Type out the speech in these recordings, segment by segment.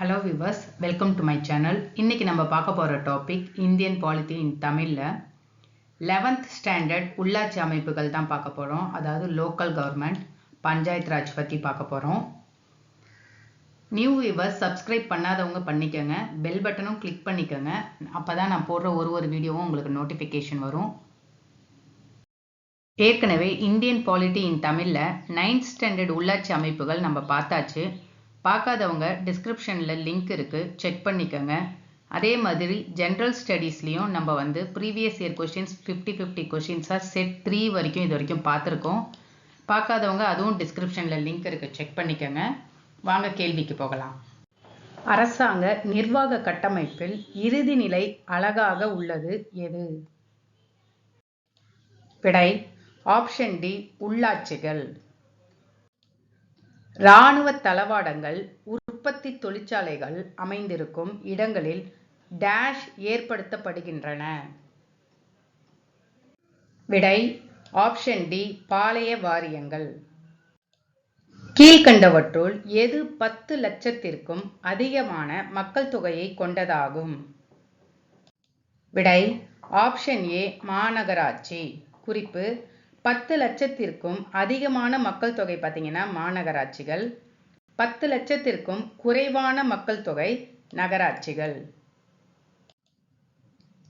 Hello viewers, welcome to my channel. இன்றைக்கி நம்ம பார்க்க போகிற டாபிக் இந்தியன் பாலிட்டி இன் தமிழில் 11th ஸ்டாண்டர்ட் உள்ளாட்சி அமைப்புகள் தான் பார்க்க போகிறோம். அதாவது லோக்கல் கவர்மெண்ட், பஞ்சாயத்து ராஜ் பற்றி பார்க்க போகிறோம். நியூ விவர்ஸ் சப்ஸ்கிரைப் பண்ணாதவங்க பண்ணிக்கோங்க, பெல் பட்டனும் கிளிக் பண்ணிக்கோங்க. அப்போ தான் நான் போடுற ஒரு வீடியோவும் உங்களுக்கு நோட்டிஃபிகேஷன் வரும். ஏற்கனவே இந்தியன் பாலிட்டி இன் தமிழில் 9th ஸ்டாண்டர்ட் உள்ளாட்சி அமைப்புகள் நம்ம பார்த்தாச்சு. பார்க்காதவங்க டிஸ்கிரிப்ஷனில் லிங்க் இருக்குது, செக் பண்ணிக்கோங்க. அதே மாதிரி ஜென்ரல் ஸ்டடீஸ்லேயும் நம்ம ப்ரீவியஸ் இயர் கொஷின்ஸ் 50-50 கொஷின்ஸாக செட் 3 வரைக்கும் இது வரைக்கும் பார்த்துருக்கோம். பார்க்காதவங்க அதுவும் டிஸ்கிரிப்ஷனில் லிங்க் இருக்குது, செக் பண்ணிக்கோங்க. வாங்க கேள்விக்கு போகலாம். அரசாங்க நிர்வாக கட்டமைப்பில் இறுதி நிலை அழகாக உள்ளது எது? விடை ஆப்ஷன் டி, உள்ளாட்சிகள். இராணுவ தளவாடங்கள் உற்பத்தி தொழிற்சாலைகள் அமைந்திருக்கும் இடங்களில் டேஷ் ஏற்படுத்தப்படுகின்றன. விடை ஆப்ஷன் டி, பாளைய வாரியங்கள். கீழ்கண்டவற்றுள் எது 10 லட்சத்திற்கும் அதிகமான மக்கள் தொகையை கொண்டதாகும்? விடை ஆப்ஷன் ஏ, மாநகராட்சி. குறிப்பு: 10 லட்சத்திற்கும் அதிகமான மக்கள் தொகை பார்த்தீங்கன்னா மாநகராட்சிகள், 10 லட்சத்திற்கும் குறைவான மக்கள் தொகை நகராட்சிகள்.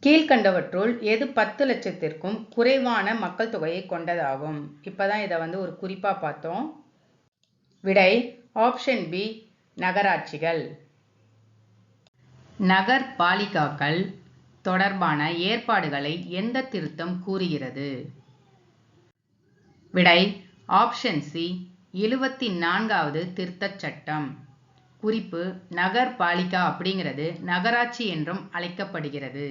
கீழ்கண்டவற்றுள் எது 10 லட்சத்திற்கும் குறைவான மக்கள் தொகையை கொண்டதாகும்? இப்பதான் இதை ஒரு குறிப்பா பார்த்தோம். விடை ஆப்ஷன் பி, நகராட்சிகள். நகர் பாலிகாக்கள் தொடர்பான ஏற்பாடுகளை எந்த திருத்தம் கூறுகிறது? விடை ஆப்ஷன் சி, 74வது திருத்தச் சட்டம். குறிப்பு: நகர் பாலிகா அப்படிங்கிறது நகராட்சி என்றும் அழைக்கப்படுகிறது.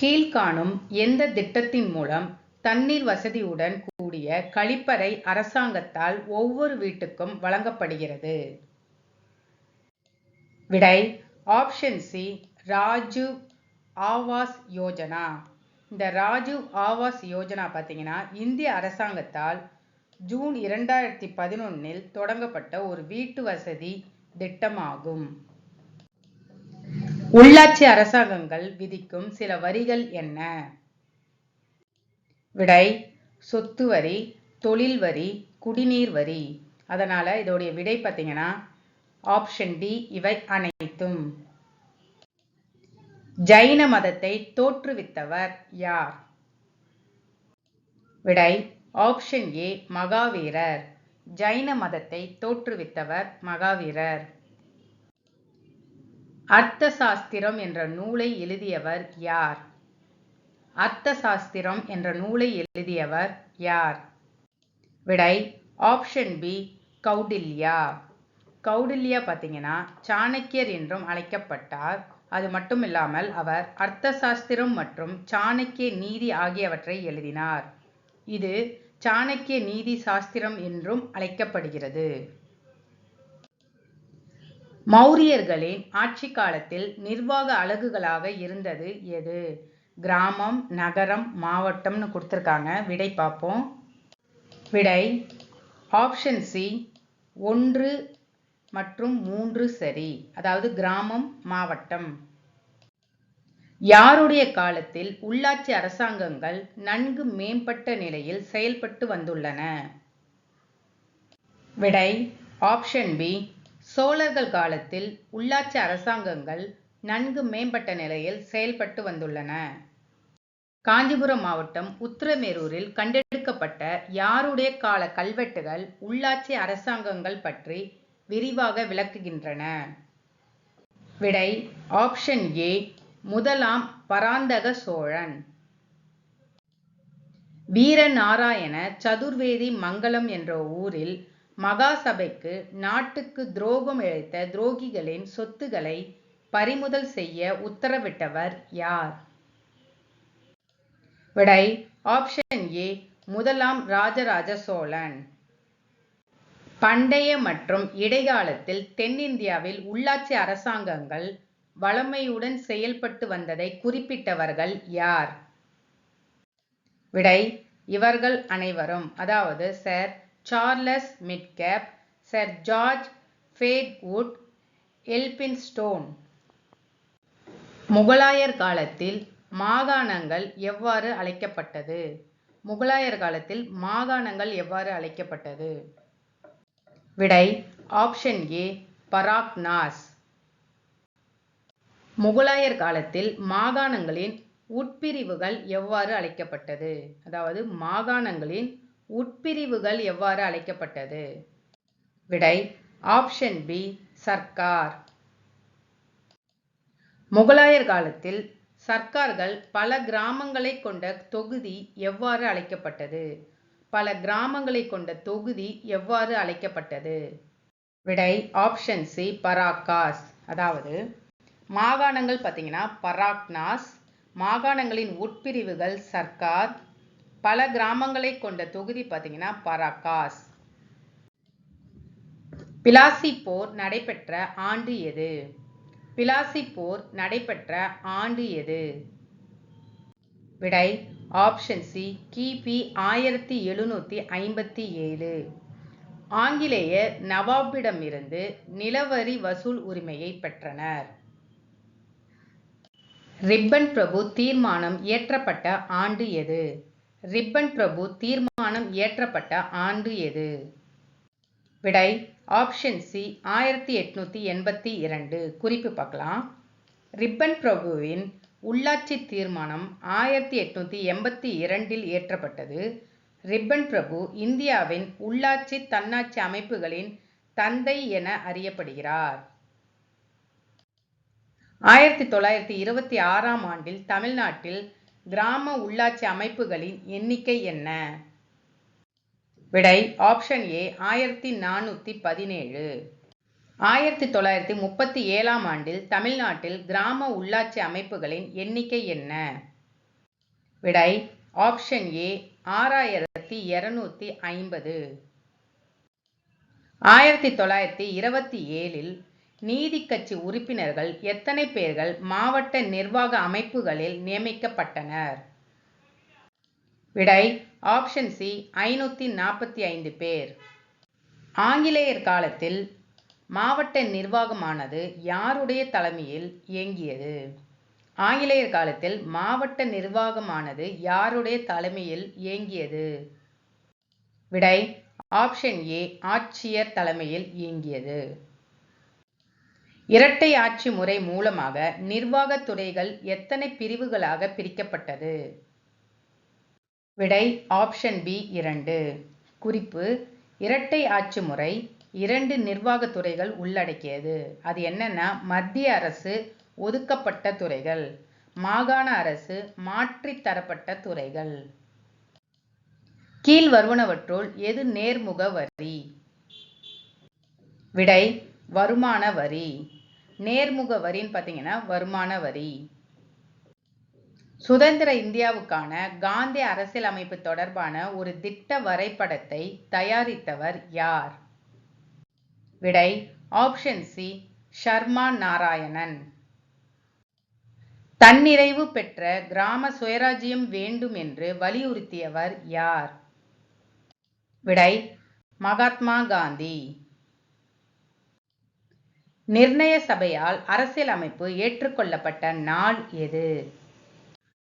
கீழ்காணும் எந்த திட்டத்தின் மூலம் தண்ணீர் வசதியுடன் கூடிய கழிப்பறை அரசாங்கத்தால் ஒவ்வொரு வீட்டுக்கும் வழங்கப்படுகிறது? விடை ஆப்ஷன் சி, ராஜீவ் ஆவாஸ் யோஜனா. இந்த ராஜீவ் ஆவாஸ் யோஜனா பார்த்தீங்கன்னா இந்திய அரசாங்கத்தால் ஜூன் 2011 தொடங்கப்பட்ட ஒரு வீட்டு வசதி திட்டமாகும். உள்ளாட்சி அரசாங்கங்கள் விதிக்கும் சில வரிகள் என்ன? விடை சொத்து வரி, தொழில் வரி, குடிநீர் வரி. அதனால இதோடைய விடை பார்த்தீங்கன்னா ஆப்ஷன் டி, இவை அனைத்தும். ஜைன மதத்தை தோற்றுவித்தவர் யார்? விடை ஆப்ஷன் ஏ, மகாவீரர். ஜைன மதத்தை தோற்றுவித்தவர் மகாவீரர். அர்த்த சாஸ்திரம் என்ற நூலை எழுதியவர் யார்? அர்த்த சாஸ்திரம் என்ற நூலை எழுதியவர் யார்? விடை ஆப்ஷன் பி, கௌடில்யா. கௌடில்யா பார்த்தீங்கன்னா சாணக்கியர் என்றும் அழைக்கப்பட்டார். அது மட்டும் இல்லாமல் அவர் அர்த்த சாஸ்திரம் மற்றும் சாணக்கிய நீதி ஆகியவற்றை எழுதினார். இது சாணக்கிய நீதி சாஸ்திரம் என்றும் அழைக்கப்படுகிறது. மௌரியர்களின் ஆட்சி காலத்தில் நிர்வாக அலகுகளாக இருந்தது எது? கிராமம், நகரம், மாவட்டம்னு கொடுத்துருக்காங்க. விடை பார்ப்போம். விடை ஆப்ஷன் சி, 1 மற்றும் 3 சரி. அதாவது கிராமம், மாவட்டம். யாருடைய காலத்தில் உள்ளாட்சி அரசாங்கங்கள் நன்கு மேம்பட்ட நிலையில் செயல்பட்டு வந்துள்ளன? விடை ஆப்ஷன் பி, சோழர்கள் காலத்தில் உள்ளாட்சி அரசாங்கங்கள் நன்கு மேம்பட்ட நிலையில் செயல்பட்டு வந்துள்ளன. காஞ்சிபுரம் மாவட்டம் உத்திரமேரூரில் கண்டெடுக்கப்பட்ட யாருடைய கால கல்வெட்டுகள் உள்ளாட்சி அரசாங்கங்கள் பற்றி விரிவாக விளக்குகின்றன? விடை ஆப்ஷன் ஏ, முதலாம் பராந்தக சோழன். வீரநாராயண சதுர்வேதி மங்கலம் என்ற ஊரில் மகாசபைக்கு நாட்டுக்கு துரோகம் இழைத்த துரோகிகளின் சொத்துக்களை பறிமுதல் செய்ய உத்தரவிட்டவர் யார்? விடை ஆப்ஷன் ஏ, முதலாம் ராஜராஜ சோழன். பண்டைய மற்றும் இடைக்காலத்தில் தென்னிந்தியாவில் உள்ளாட்சி அரசாங்கங்கள் வளமையுடன் செயல்பட்டு வந்ததை குறிப்பிட்டவர்கள் யார்? விடை இவர்கள் அனைவரும். அதாவது sir Charles Metcalfe, sir George ஃபேட்வுட், எல்பின்ஸ்டோன். முகலாயர் காலத்தில் மாகாணங்கள் எவ்வாறு அழைக்கப்பட்டது? முகலாயர் காலத்தில் மாகாணங்கள் எவ்வாறு அழைக்கப்பட்டது? விடை ஆப்ஷன் ஏ பராக்னாஸ். முகலாயர் காலத்தில் மாகாணங்களின் உட்பிரிவுகள் எவ்வாறு அழைக்கப்பட்டது? அதாவது மாகாணங்களின் உட்பிரிவுகள் எவ்வாறு அழைக்கப்பட்டது? விடை ஆப்ஷன் பி சர்க்கார். முகலாயர் காலத்தில் சர்க்கார்கள் பல கிராமங்களை கொண்ட தொகுதி எவ்வாறு அழைக்கப்பட்டது? பல கிராமங்களை கொண்ட தொகுதி எவ்வாறு அழைக்கப்பட்டது? விடை ஆப்ஷன் சி பராக்காஸ். அதாவது மாகாணங்கள் பார்த்தீங்கன்னா பராக்னாஸ், மாகாணங்களின் உட்பிரிவுகள் சர்க்கார், பல கிராமங்களை கொண்ட தொகுதி பார்த்தீங்கன்னா பராக்காஸ். பிலாசி போர் நடைபெற்ற ஆண்டு எது? பிலாசி போர் நடைபெற்ற ஆண்டு எது? விடை ஆப்ஷன் சி கிபி 1757. ஆங்கிலேயர் நவாபிடமிருந்து நிலவரி வசூல் உரிமையை பெற்றனர். ரிப்பன் பிரபு தீர்மானம் இயற்றப்பட்ட ஆண்டு எது? ரிப்பன் பிரபு தீர்மானம் இயற்றப்பட்ட ஆண்டு எது? விடை ஆப்ஷன் சி 1882. குறிப்பு பார்க்கலாம். ரிப்பன் பிரபுவின் உள்ளாட்சி தீர்மானம் 1882 இயற்றப்பட்டது. ரிப்பன் பிரபு இந்தியாவின் உள்ளாட்சி தன்னாட்சி அமைப்புகளின் தந்தை என அறியப்படுகிறார். 1926ஆம் ஆண்டில் தமிழ்நாட்டில் கிராம உள்ளாட்சி அமைப்புகளின் எண்ணிக்கை என்ன? விடை ஆப்ஷன் ஏ 1417. 1937ஆம் ஆண்டில் தமிழ்நாட்டில் கிராம உள்ளாட்சி அமைப்புகளின் எண்ணிக்கை என்ன? விடை ஆப்ஷன் ஏ 6250. 1927இல் நீதி கட்சி உறுப்பினர்கள் எத்தனை பேர்கள் மாவட்ட நிர்வாக அமைப்புகளில் நியமிக்கப்பட்டனர்? விடை ஆப்ஷன் சி 545 பேர். ஆங்கிலேயர் காலத்தில் மாவட்ட நிர்வாகமானது யாருடைய தலைமையில் இயங்கியது? ஆங்கிலேயர் காலத்தில் மாவட்ட நிர்வாகமானது யாருடைய தலைமையில் இயங்கியது? விடை ஆப்ஷன் ஏ ஆட்சியர் தலைமையில் இயங்கியது. இரட்டை ஆட்சி முறை மூலமாக நிர்வாகத் துறைகள் எத்தனை பிரிவுகளாக பிரிக்கப்பட்டது? விடை ஆப்ஷன் பி 2. குறிப்பு இரட்டை ஆட்சி முறை 2 நிர்வாகத் துறைகள் உள்ளடக்கியது. அது என்னன்னா மத்திய அரசு ஒதுக்கப்பட்ட துறைகள், மாகாண அரசு மாற்றித் தரப்பட்ட துறைகள். கீழ் வருவனவற்றுள் எது நேர்முக வரி? விடை வருமான வரி. நேர்முக வரின்னு பார்த்தீங்கன்னா வருமான வரி. சுதந்திர இந்தியாவுக்கான காந்தி அரசியலமைப்பு தொடர்பான ஒரு திட்ட வரைபடத்தை தயாரித்தவர் யார்? விடை ஆப்ஷன் சி ஷர்மா நாராயணன். தன்னிறைவு பெற்ற கிராம சுயராஜ்யம் வேண்டும் என்று வலியுறுத்தியவர் யார்? விடை மகாத்மா காந்தி. நிர்ணய சபையால் அரசியலமைப்பு ஏற்றுக்கொள்ளப்பட்ட நாள் எது?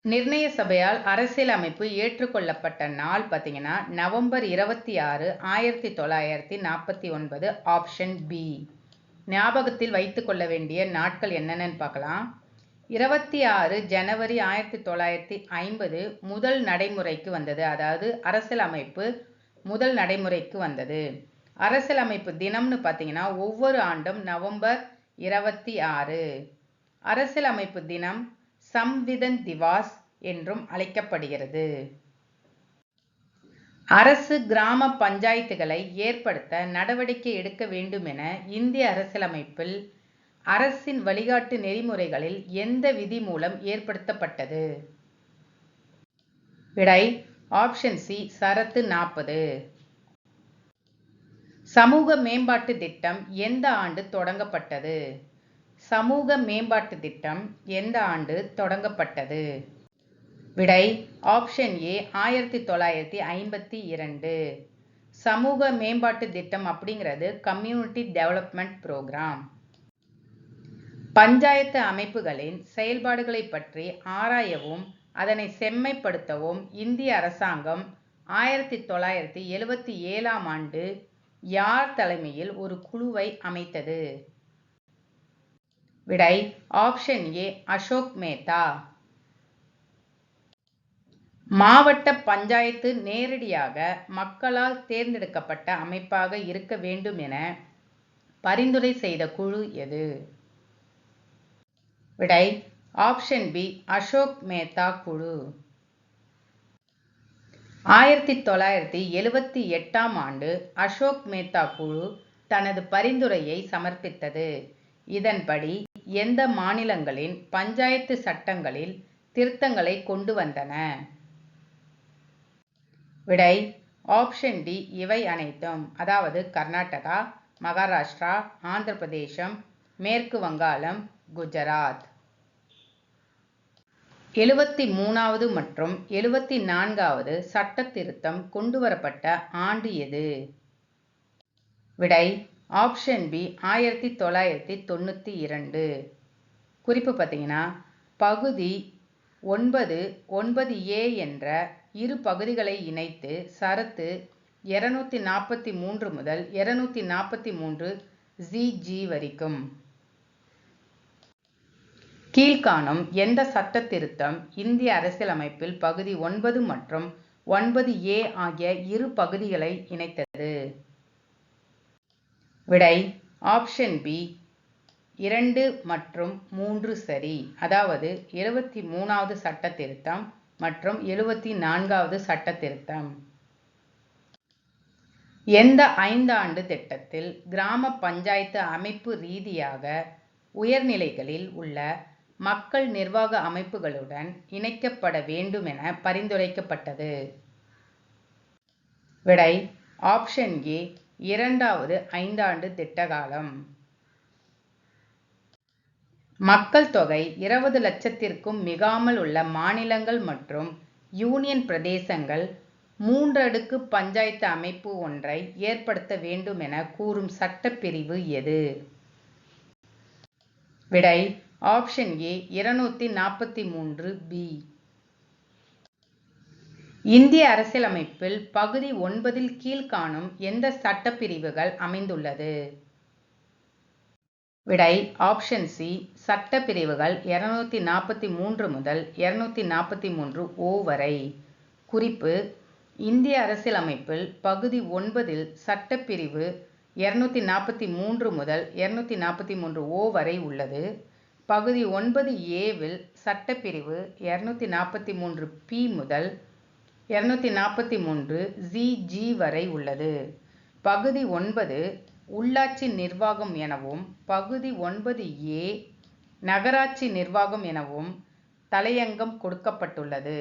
நிர்ணய சபையால் அரசியலமைப்பு ஏற்றுக்கொள்ளப்பட்ட நாள் பார்த்தீங்கன்னா நவம்பர் 26, 1949. Option B. ஞாபகத்தில் வைத்துக் கொள்ள வேண்டிய நாட்கள் என்னென்னு பார்க்கலாம். 26 ஜனவரி 1950 முதல் நடைமுறைக்கு வந்தது. அதாவது அரசியலமைப்பு முதல் நடைமுறைக்கு வந்தது. அரசியலமைப்பு தினம்னு பார்த்தீங்கன்னா ஒவ்வொரு ஆண்டும் நவம்பர் 26. அரசியலமைப்பு தினம் சம்விதன் திவாஸ் என்றும் அழைக்கப்படுகிறது. அரசு கிராம பஞ்சாயத்துகளை ஏற்படுத்த நடவடிக்கை எடுக்க வேண்டும் என இந்திய அரசியலமைப்பில் அரசின் வழிகாட்டு நெறிமுறைகளில் எந்த விதி மூலம் ஏற்படுத்தப்பட்டது? விடை ஆப்ஷன் சி சரத்து 40. சமூக மேம்பாட்டு திட்டம் எந்த ஆண்டு தொடங்கப்பட்டது? சமூக மேம்பாட்டு திட்டம் எந்த ஆண்டு தொடங்கப்பட்டது? விடை ஆப்ஷன் ஏ 1952. சமூக மேம்பாட்டு திட்டம் அப்படிங்கிறது கம்யூனிட்டி டெவலப்மெண்ட் ப்ரோக்ராம். பஞ்சாயத்து அமைப்புகளின் செயல்பாடுகளை பற்றி ஆராயவும் அதனை செம்மைப்படுத்தவும் இந்திய அரசாங்கம் 1977ஆம் ஆண்டு யார் தலைமையில் ஒரு குழுவை அமைத்தது? விடை ஆப்ஷன் ஏ அசோக் மேத்தா. மாவட்ட பஞ்சாயத்து நேரடியாக மக்களால் தேர்ந்தெடுக்கப்பட்ட அமைப்பாக இருக்க வேண்டும் என பரிந்துரை செய்த குழு எது? விடை ஆப்ஷன் பி அசோக் மேத்தா குழு. 1978ஆம் ஆண்டு அசோக் மேத்தா குழு தனது பரிந்துரையை சமர்ப்பித்தது. இதன்படி எந்த மாநிலங்களின் பஞ்சாயத்து சட்டங்களில் திருத்தங்களை கொண்டு வந்தன? விடை ஆப்ஷன் டி இவை அனைத்தும். அதாவது கர்நாடகா, மகாராஷ்டிரா, ஆந்திர பிரதேசம், மேற்கு வங்காளம், குஜராத். 73வது மற்றும் 74வது சட்ட திருத்தம் கொண்டுவரப்பட்ட ஆண்டு எது? விடை ஆப்ஷன் பி 1992. குறிப்பு பார்த்தீங்கன்னா, பகுதி 9(9)A என்ற இரு பகுதிகளை இணைத்து சரத்து 243 முதல் 243(ZG) வரைக்கும். கீழ்காணும் எந்த சட்ட திருத்தம் இந்திய அரசியலமைப்பில் பகுதி 9 மற்றும் 9A ஆகிய இரு பகுதிகளை இணைத்தது? விடை ஆப்ஷன் பி 2 மற்றும் 3 சரி. அதாவது 73வது சட்ட திருத்தம் மற்றும் 74வது சட்ட திருத்தம். எந்த 5 ஆண்டு திட்டத்தில் கிராம பஞ்சாயத்து அமைப்பு ரீதியாக உயர்நிலைகளில் உள்ள மக்கள் நிர்வாக அமைப்புகளுடன் இணைக்கப்பட வேண்டும் என பரிந்துரைக்கப்பட்டது? விடை ஆப்ஷன் ஏ 2வது 5 ஆண்டு திட்டகாலம். மக்கள் தொகை 20 லட்சத்திற்கும் மிகாமல் உள்ள மாநிலங்கள் மற்றும் யூனியன் பிரதேசங்கள் 3 அடுக்கு பஞ்சாயத்து அமைப்பு ஒன்றை ஏற்படுத்த வேண்டும் என கூறும் சட்டப்பிரிவு எது? விடை ஆப்ஷன் ஏ 243(b). இந்திய அரசியலமைப்பில் பகுதி 9 கீழ்காணும் எந்த சட்டப்பிரிவுகள் அமைந்துள்ளது? விடை ஆப்ஷன் சி சட்டப்பிரிவுகள் 243 முதல் 243(o) வரை. குறிப்பு: இந்திய அரசியலமைப்பில் பகுதி 9 சட்டப்பிரிவு 243 முதல் 243(o) வரை உள்ளது. பகுதி 9A சட்டப்பிரிவு 243(p) முதல் 243(ZG) வரை உள்ளது. பகுதி 9 உள்ளாட்சி நிர்வாகம் எனவும் பகுதி 9A நகராட்சி நிர்வாகம் எனவும் தலையங்கம் கொடுக்கப்பட்டுள்ளது.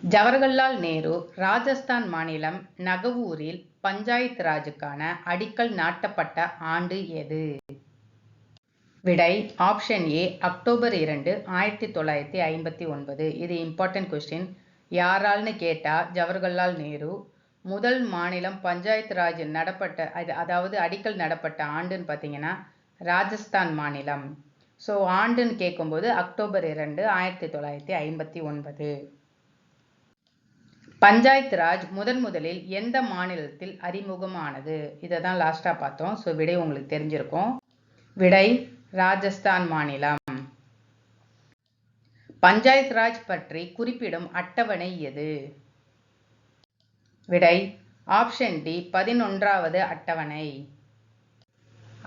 ஜவஹர்லால் நேரு ராஜஸ்தான் மாநிலம் நகவூரில் பஞ்சாயத்து ராஜுக்கான அடிக்கல் நாட்டப்பட்ட ஆண்டு எது? விடை ஆப்ஷன் ஏ அக்டோபர் 2, 1959. இது இம்பார்ட்டன்ட் கொஸ்டின். யாரால்னு கேட்டா ஜவஹர்லால் நேரு. முதல் மாநிலம் பஞ்சாயத்து ராஜ் நடப்பட்ட அதாவது அடிக்கல் நடப்பட்ட ஆண்டுன்னு பார்த்தீங்கன்னா ராஜஸ்தான் மாநிலம். ஸோ ஆண்டுன்னு கேட்கும்போது அக்டோபர் 2, 1959. பஞ்சாயத்து ராஜ் முதலில் எந்த மாநிலத்தில் அறிமுகமானது? இதை தான் லாஸ்டா பார்த்தோம். ஸோ விடை உங்களுக்கு தெரிஞ்சிருக்கும். விடை ராஜஸ்தான் மாநிலம். பஞ்சாயத்து ராஜ் பற்றி குறிப்பிடும் அட்டவணை எது? விடை ஆப்ஷன் டி 11வது அட்டவணை.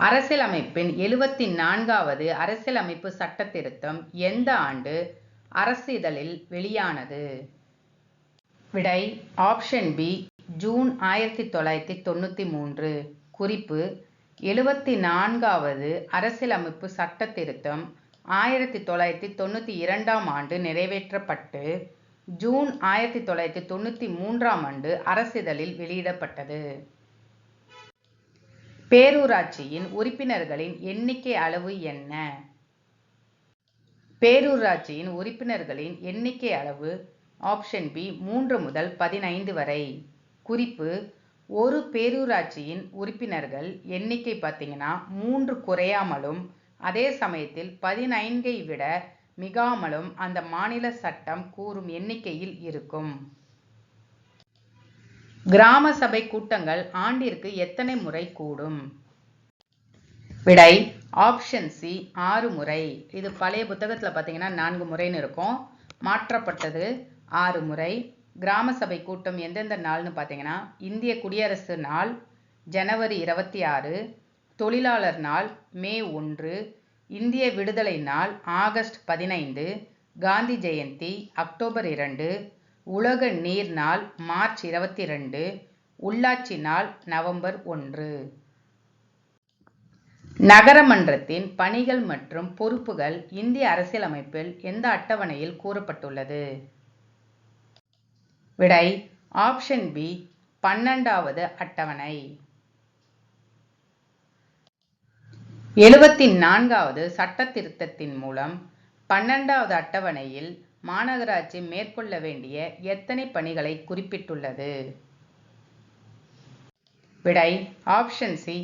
அரசியலமைப்பின் 74வது அரசியலமைப்பு சட்ட திருத்தம் எந்த ஆண்டு அரசு இதழில் வெளியானது? விடை ஆப்ஷன் பி ஜூன் 1993. குறிப்பு: 74வது அரசியலமைப்பு சட்ட திருத்தம் 1992ஆம் ஆண்டு நிறைவேற்றப்பட்டு ஜூன் 1993ஆம் ஆண்டு அரசிதழில் வெளியிடப்பட்டது. பேரூராட்சியின் உறுப்பினர்களின் எண்ணிக்கை அளவு என்ன? பேரூராட்சியின் உறுப்பினர்களின் எண்ணிக்கை அளவு ஆப்ஷன் பி 3 முதல் 15 வரை. குறிப்பு: ஒரு பேரூராட்சியின் உறுப்பினர்கள் எண்ணிக்கை பார்த்தீங்கன்னா 3 குறையாமலும் அதே சமயத்தில் 15ஐ விட மிகாமலும் அந்த மாநில சட்டம் கூறும் எண்ணிக்கையில் இருக்கும். கிராம சபை கூட்டங்கள் ஆண்டிற்கு எத்தனை முறை கூடும்? விடை ஆப்ஷன் சி 6 முறை. இது பழைய புத்தகத்தில் பார்த்தீங்கன்னா 4 முறைன்னு இருக்கும், மாற்றப்பட்டது 6 முறை. கிராம சபை கூட்டம் எந்தெந்த நாள்னு பார்த்தீங்கன்னா இந்திய குடியரசு நாள் ஜனவரி 26, தொழிலாளர் நாள் மே 1, இந்திய விடுதலை நாள் ஆகஸ்ட் 15, காந்தி ஜெயந்தி அக்டோபர் 2, உலக நீர் நாள் மார்ச் 22, உள்ளாட்சி நாள் நவம்பர் 1. நகரமன்றத்தின் பணிகள் மற்றும் பொறுப்புகள் இந்திய அரசியலமைப்பில் எந்த அட்டவணையில் கூறப்பட்டுள்ளது? விடை ஆப்ஷன் பி 12வது அட்டவணை. 74வது சட்ட திருத்தத்தின் மூலம் 12வது அட்டவணையில் மாநகராட்சி மேற்கொள்ள வேண்டிய எத்தனை பணிகளை குறிப்பிட்டுள்ளது? விடை ஆப்ஷன் சி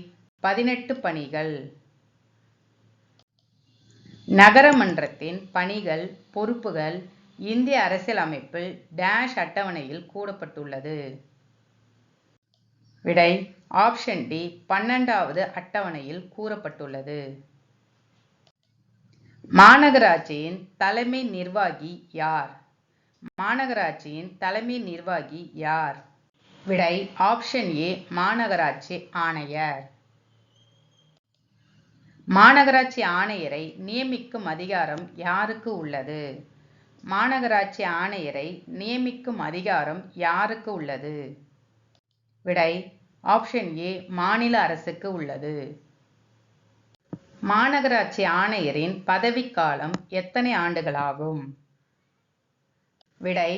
18 பணிகள். நகரமன்றத்தின் பணிகள் பொறுப்புகள் இந்திய அரசியலமைப்பில் டேஷ் அட்டவணையில் கூறப்பட்டுள்ளது? விடை ஆப்ஷன் டி 12வது அட்டவணையில் கூறப்பட்டுள்ளது. மாநகராட்சியின் தலைமை நிர்வாகி யார்? மாநகராட்சியின் தலைமை நிர்வாகி யார்? விடை ஆப்ஷன் ஏ மாநகராட்சி ஆணையர். மாநகராட்சி ஆணையரை நியமிக்கும் அதிகாரம் யாருக்கு உள்ளது? மாநகராட்சி ஆணையரை நியமிக்கும் அதிகாரம் யாருக்கு உள்ளது? விடை ஆப்ஷன் ஏ மாநில அரசுக்கு உள்ளது. மாநகராட்சி ஆணையரின் பதவிக்காலம் எத்தனை ஆண்டுகளாகும்? விடை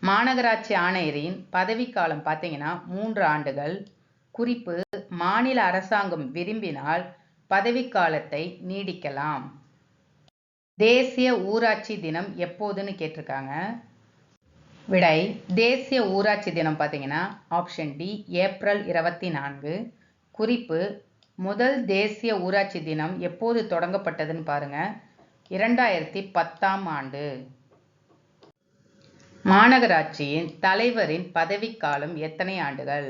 மாநகராட்சி ஆணையரின் பதவிக்காலம் பார்த்தீங்கன்னா 3 ஆண்டுகள். குறிப்பு மாநில அரசாங்கம் விரும்பினால் பதவிக்காலத்தை நீடிக்கலாம். தேசிய ஊராட்சி தினம் எப்போதுன்னு கேட்டிருக்காங்க. விடை தேசிய ஊராட்சி தினம் பார்த்தீங்கன்னா ஆப்ஷன் டி ஏப்ரல் 24. குறிப்பு முதல் தேசிய ஊராட்சி தினம் எப்போது தொடங்கப்பட்டதுன்னு பாருங்க, 2010ஆம் ஆண்டு. மாநகராட்சியின் தலைவரின் பதவிக்காலம் எத்தனை ஆண்டுகள்?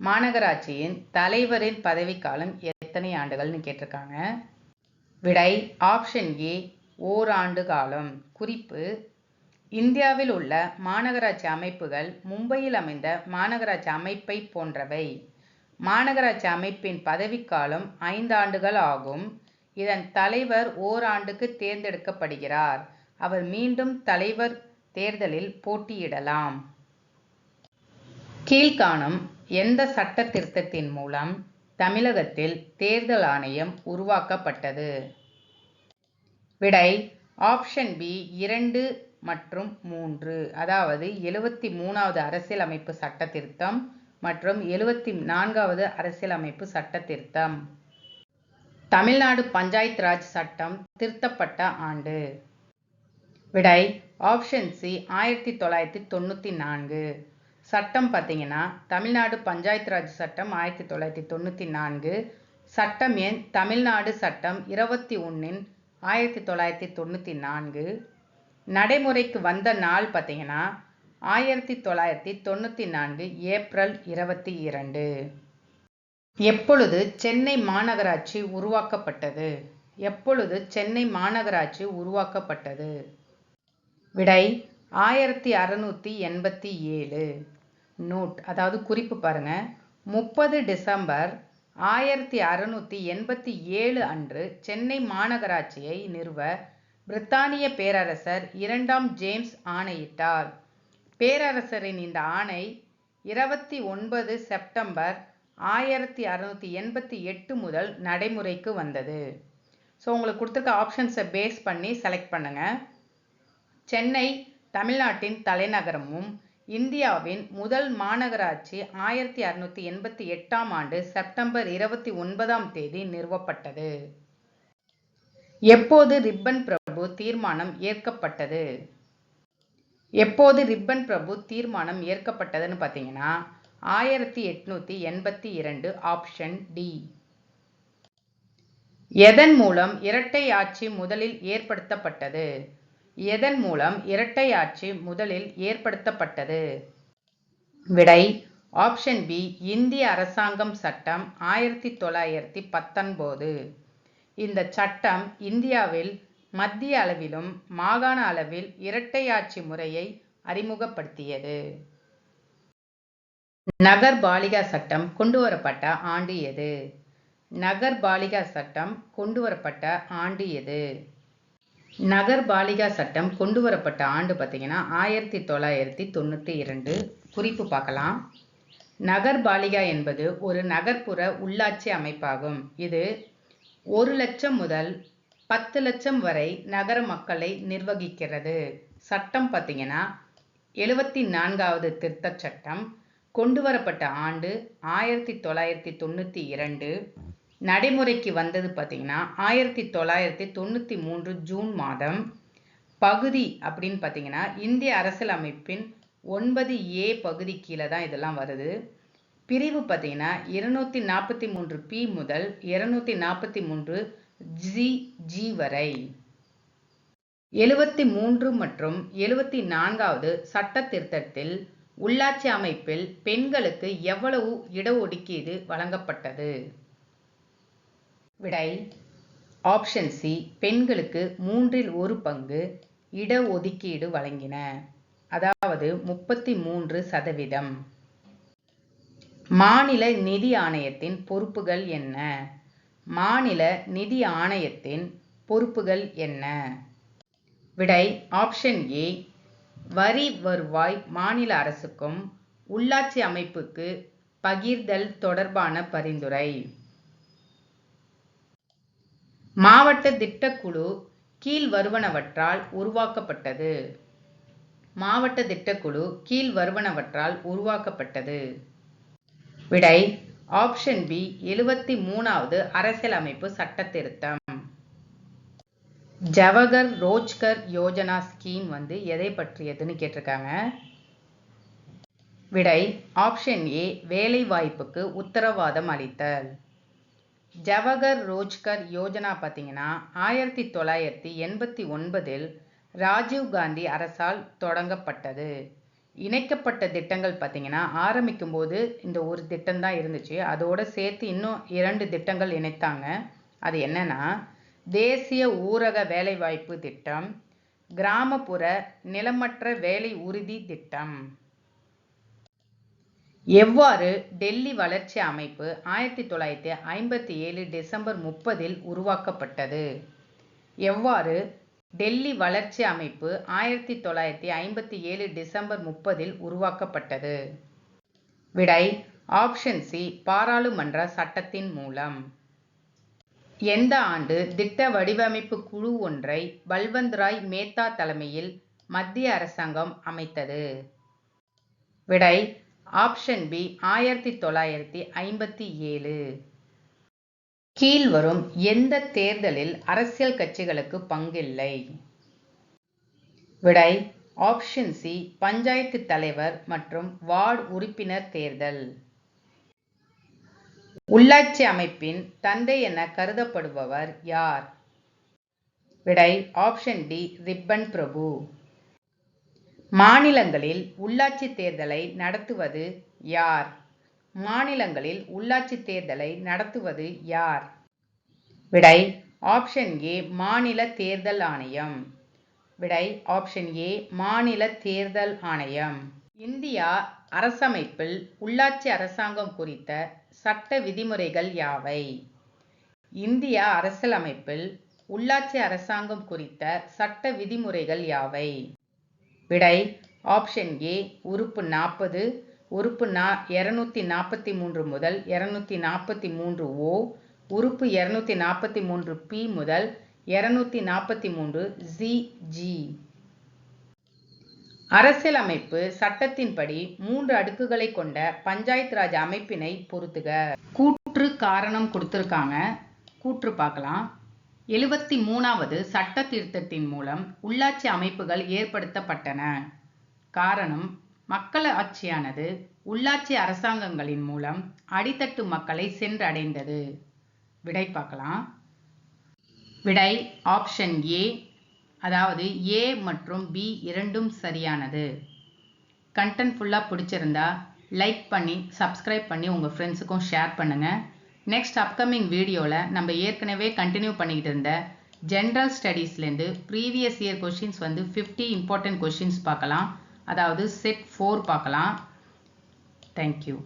மாநகராட்சியின் தலைவரின் பதவிக்காலம் எத்தனை ஆண்டுகள்னு கேட்டிருக்காங்க. விடை ஆப்ஷன் ஏ ஓராண்டு காலம். குறிப்பு இந்தியாவில் உள்ள மாநகராட்சி அமைப்புகள் மும்பையில் அமைந்த மாநகராட்சி அமைப்பை போன்றவை. மாநகராட்சி அமைப்பின் பதவிக்காலம் 5 ஆண்டுகள் ஆகும். இதன் தலைவர் ஓராண்டுக்கு தேர்ந்தெடுக்கப்படுகிறார். அவர் மீண்டும் தலைவர் தேர்தலில் போட்டியிடலாம். கீழ்காணும் எந்த சட்ட திருத்தத்தின் மூலம் தமிழகத்தில் தேர்தல் ஆணையம் உருவாக்கப்பட்டது? விடை ஆப்ஷன் பி 2 மற்றும் 3, அதாவது 73வது அரசியலமைப்பு சட்ட திருத்தம் மற்றும் 74வது அரசியலமைப்பு சட்ட திருத்தம். தமிழ்நாடு பஞ்சாயத்து ராஜ் சட்டம் திருத்தப்பட்ட ஆண்டு? விடை ஆப்ஷன் சி 1994. சட்டம் பார்த்தீங்கன்னா தமிழ்நாடு பஞ்சாயத்து ராஜ் சட்டம் 1994. சட்டம் எண் தமிழ்நாடு சட்டம் 21 1994. நடைமுறைக்கு வந்த நாள் பார்த்தீங்கன்னா 1994 ஏப்ரல் 22. எப்பொழுது சென்னை மாநகராட்சி உருவாக்கப்பட்டது? எப்பொழுது சென்னை மாநகராட்சி உருவாக்கப்பட்டது? விடை 1687. நோட், அதாவது குறிப்பு பாருங்க, 30 டிசம்பர் 1687 அன்று சென்னை மாநகராட்சியை நிறுவ பிரித்தானிய பேரரசர் 2ஆம் ஜேம்ஸ் ஆணையிட்டார். பேரரசரின் இந்த ஆணை 29 செப்டம்பர் 1688 முதல் நடைமுறைக்கு வந்தது. ஸோ உங்களுக்கு கொடுத்துருக்க ஆப்ஷன்ஸை பேஸ் பண்ணி செலக்ட் பண்ணுங்க. சென்னை தமிழ்நாட்டின் தலைநகரமும் இந்தியாவின் முதல் மாநகராட்சி 1688ஆம் ஆண்டு செப்டம்பர் 29ஆம் தேதி நிறுவப்பட்டது. எப்போது ரிப்பன் பிரபு தீர்மானம் ஏற்கப்பட்டது? எப்போது ரிப்பன் பிரபு தீர்மானம் ஏற்கப்பட்டதுன்னு பார்த்தீங்கன்னா 1882 ஆப்ஷன் டி. எதன் மூலம் இரட்டை ஆட்சி முதலில் ஏற்படுத்தப்பட்டது? எதன் மூலம் இரட்டை ஆட்சி முதலில் ஏற்படுத்தப்பட்டது? விடை ஆப்ஷன் பி இந்திய அரசாங்கம் சட்டம் 1919. இந்த சட்டம் இந்தியாவில் மத்திய அளவிலும் மாகாண அளவில் இரட்டை ஆட்சி முறையை அறிமுகப்படுத்தியது. நகர்பாலிகா சட்டம் கொண்டுவரப்பட்ட ஆண்டு எது? நகர்பாலிகா சட்டம் கொண்டுவரப்பட்ட ஆண்டு எது? நகர்பாலிகா சட்டம் கொண்டுவரப்பட்ட ஆண்டு பார்த்தீங்கன்னா 1992. குறிப்பு பார்க்கலாம். நகர்பாலிகா என்பது ஒரு நகர்ப்புற உள்ளாட்சி அமைப்பாகும். இது 1 லட்சம் முதல் 10 லட்சம் வரை நகர மக்களை நிர்வகிக்கிறது. சட்டம் பார்த்தீங்கன்னா 74வது திருத்தச் சட்டம். கொண்டுவரப்பட்ட ஆண்டு 1992. நடைமுறைக்கு வந்தது பார்த்தீங்கன்னா 1993 ஜூன் மாதம். பகுதி அப்படின்னு பார்த்தீங்கன்னா இந்திய அரசியலமைப்பின் 9A பகுதி கீழே தான் இதெல்லாம் வருது. பிரிவு பார்த்தீங்கன்னா 243P முதல் 243G வரை. 73 மற்றும் 74வது சட்ட திருத்தத்தில் உள்ளாட்சி அமைப்பில் பெண்களுக்கு எவ்வளவு இடஒதுக்கீடு வழங்கப்பட்டது? விடை ஆப்ஷன் சி பெண்களுக்கு 1/3 பங்கு இடஒதுக்கீடு வழங்கின, அதாவது 33%. மாநில நிதி ஆணையத்தின் பொறுப்புகள் என்ன? மாநில நிதி ஆணையத்தின் பொறுப்புகள் என்ன? விடை ஆப்ஷன் ஏ வரி வருவாய் மாநில அரசுக்கும் உள்ளாட்சி அமைப்புக்கு பகிர்தல் தொடர்பான பரிந்துரை. மாவட்ட திட்டக்குழு கீழ் வருவனவற்றால் உருவாக்கப்பட்டது. மாவட்ட திட்டக்குழு கீழ் வருவனவற்றால் உருவாக்கப்பட்டது. விடை ஆப்ஷன் பி 73வது அரசியலமைப்பு சட்ட திருத்தம். ஜவஹர் ரோஜ்கர் யோஜனா ஸ்கீம் எதை பற்றியதுன்னு கேட்டிருக்காங்க. விடை ஆப்ஷன் ஏ வேலை வாய்ப்புக்கு உத்தரவாதம் அளித்தல். ஜவஹர் ரோஜ்கர் யோஜனா பார்த்தீங்கன்னா 1989 ராஜீவ் காந்தி அரசால் தொடங்கப்பட்டது. இணைக்கப்பட்ட திட்டங்கள் பார்த்தீங்கன்னா ஆரம்பிக்கும் போது இந்த ஒரு திட்டம் தான் இருந்துச்சு. அதோட சேர்த்து இன்னும் 2 திட்டங்கள் இணைத்தாங்க. அது என்னன்னா தேசிய ஊரக வேலைவாய்ப்பு திட்டம், கிராமப்புற நிலமற்ற வேலை உறுதி திட்டம். எவ்வாறு டெல்லி வளர்ச்சி அமைப்பு 1957 டிசம்பர் 30 உருவாக்கப்பட்டது? எவ்வாறு டெல்லி வளர்ச்சி அமைப்பு 1957 டிசம்பர் 30 உருவாக்கப்பட்டது? விடை ஆப்ஷன் சி பாராளுமன்ற சட்டத்தின் மூலம். எந்த ஆண்டு திட்ட வடிவமைப்பு குழு ஒன்றை பல்வந்த் ராய் மேத்தா தலைமையில் மத்திய அரசாங்கம் அமைத்தது? விடை ஆப்ஷன் பி 1957. கீழ்வரும் எந்த தேர்தலில் அரசியல் கட்சிகளுக்கு பங்கில்லை? விடை ஆப்ஷன் சி பஞ்சாயத்து தலைவர் மற்றும் வார்டு உறுப்பினர் தேர்தல். உள்ளாட்சி அமைப்பின் தந்தை என கருதப்படுபவர் யார்? விடை ஆப்ஷன் டி ரிப்பன் பிரபு. மாநிலங்களில் உள்ளாட்சி தேர்தலை நடத்துவது யார்? மாநிலங்களில் உள்ளாட்சி தேர்தலை நடத்துவது யார்? விடை ஆப்ஷன் ஏ மாநில தேர்தல் ஆணையம். விடை ஆப்ஷன் ஏ மாநில தேர்தல் ஆணையம். இந்தியா அரசமைப்பில் உள்ளாட்சி அரசாங்கம் குறித்த சட்ட விதிமுறைகள் யாவை? இந்தியா அரசியலமைப்பில் உள்ளாட்சி அரசாங்கம் குறித்த சட்ட விதிமுறைகள் யாவை? விடை ஆப்ஷன் ஏ உறுப்பு 40, உறுப்பு 243 முதல் 243 ஓ, உறுப்பு 243 பி முதல் 243 ஜி. அரசியலமைப்பு சட்டத்தின்படி 3 அடுக்குகளை கொண்ட பஞ்சாயத்து ராஜ் அமைப்பினை பொறுத்துக. கூற்று காரணம் கொடுத்திருக்காங்க. கூற்று பார்க்கலாம். 73வது சட்ட திருத்தத்தின் மூலம் உள்ளாட்சி அமைப்புகள் ஏற்படுத்தப்பட்டன. காரணம் மக்களாட்சியானது உள்ளாட்சி அரசாங்கங்களின் மூலம் அடித்தட்டு மக்களை சென்றடைந்தது. விடை பார்க்கலாம். விடை ஆப்ஷன் ஏ, அதாவது ஏ மற்றும் பி இரண்டும் சரியானது. கண்டென்ட் ஃபுல்லாக பிடிச்சிருந்தா லைக் பண்ணி சப்ஸ்கிரைப் பண்ணி உங்கள் ஃப்ரெண்ட்ஸுக்கும் ஷேர் பண்ணுங்கள். நெக்ஸ்ட் அப்கமிங் வீடியோவில் நம்ம ஏற்கனவே கண்டினியூ பண்ணிக்கிட்டு இருந்த ஜென்ரல் ஸ்டடீஸ்லேருந்து ப்ரீவியஸ் இயர் கொஷின்ஸ் வந்து 50 இம்பார்ட்டன்ட் கொஷின்ஸ் பார்க்கலாம். அதாவது செட் 4 பார்க்கலாம். தேங்க்யூ.